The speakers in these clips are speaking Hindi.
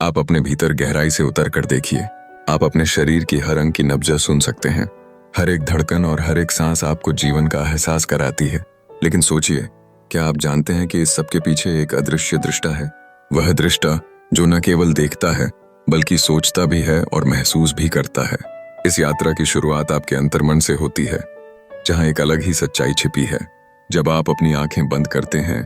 आप अपने भीतर गहराई से उतर कर देखिए। आप अपने शरीर की हर अंग की नब्ज सुन सकते हैं। हर एक धड़कन और हर एक सांस आपको जीवन का एहसास कराती है। लेकिन सोचिए, क्या आप जानते हैं कि इस सब के पीछे एक अदृश्य दृष्टा है? वह दृष्टा जो न केवल देखता है बल्कि सोचता भी है और महसूस भी करता है। इस यात्रा की शुरुआत आपके अंतर्मन से होती है, जहां एक अलग ही सच्चाई छिपी है। जब आप अपनी आंखें बंद करते हैं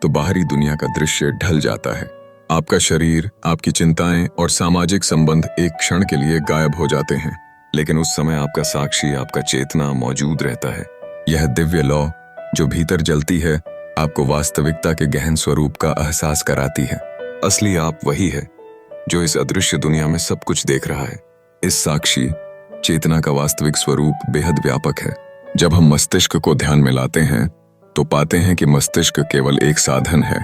तो बाहरी दुनिया का दृश्य ढल जाता है। आपका शरीर, आपकी चिंताएं और सामाजिक संबंध एक क्षण के लिए गायब हो जाते हैं, लेकिन उस समय आपका साक्षी, आपका चेतना मौजूद रहता है। यह दिव्य लौ जो भीतर जलती है, आपको वास्तविकता के गहन स्वरूप का एहसास कराती है। असली आप वही है जो इस अदृश्य दुनिया में सब कुछ देख रहा है। इस साक्षी चेतना का वास्तविक स्वरूप बेहद व्यापक है। जब हम मस्तिष्क को ध्यान में लाते हैं तो पाते हैं कि मस्तिष्क केवल एक साधन है,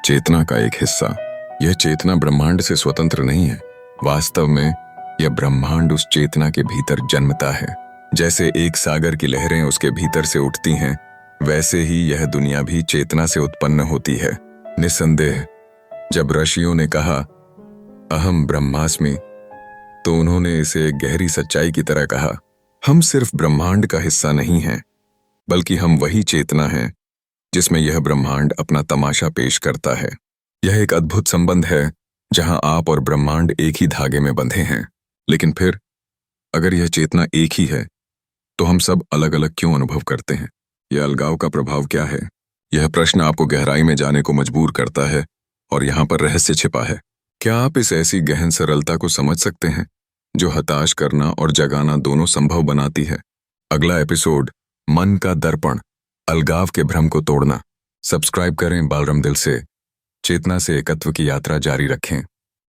चेतना का एक हिस्सा। यह चेतना ब्रह्मांड से स्वतंत्र नहीं है। वास्तव में यह ब्रह्मांड उस चेतना के भीतर जन्मता है। जैसे एक सागर की लहरें उसके भीतर से उठती हैं, वैसे ही यह दुनिया भी चेतना से उत्पन्न होती है। निस्संदेह जब ऋषियों ने कहा अहम ब्रह्मास्मि, तो उन्होंने इसे एक गहरी सच्चाई की तरह कहा। हम सिर्फ ब्रह्मांड का हिस्सा नहीं हैं, बल्कि हम वही चेतना हैं जिसमें यह ब्रह्मांड अपना तमाशा पेश करता है। यह एक अद्भुत संबंध है जहां आप और ब्रह्मांड एक ही धागे में बंधे हैं। लेकिन फिर अगर यह चेतना एक ही है तो हम सब अलग अलग क्यों अनुभव करते हैं? यह अलगाव का प्रभाव क्या है? यह प्रश्न आपको गहराई में जाने को मजबूर करता है, और यहाँ पर रहस्य छिपा है। क्या आप इस ऐसी गहन सरलता को समझ सकते हैं जो हताश करना और जगाना दोनों संभव बनाती है? अगला एपिसोड, मन का दर्पण, अलगाव के भ्रम को तोड़ना। सब्सक्राइब करें बालराम दिल से। चेतना से एकत्व की यात्रा जारी रखें।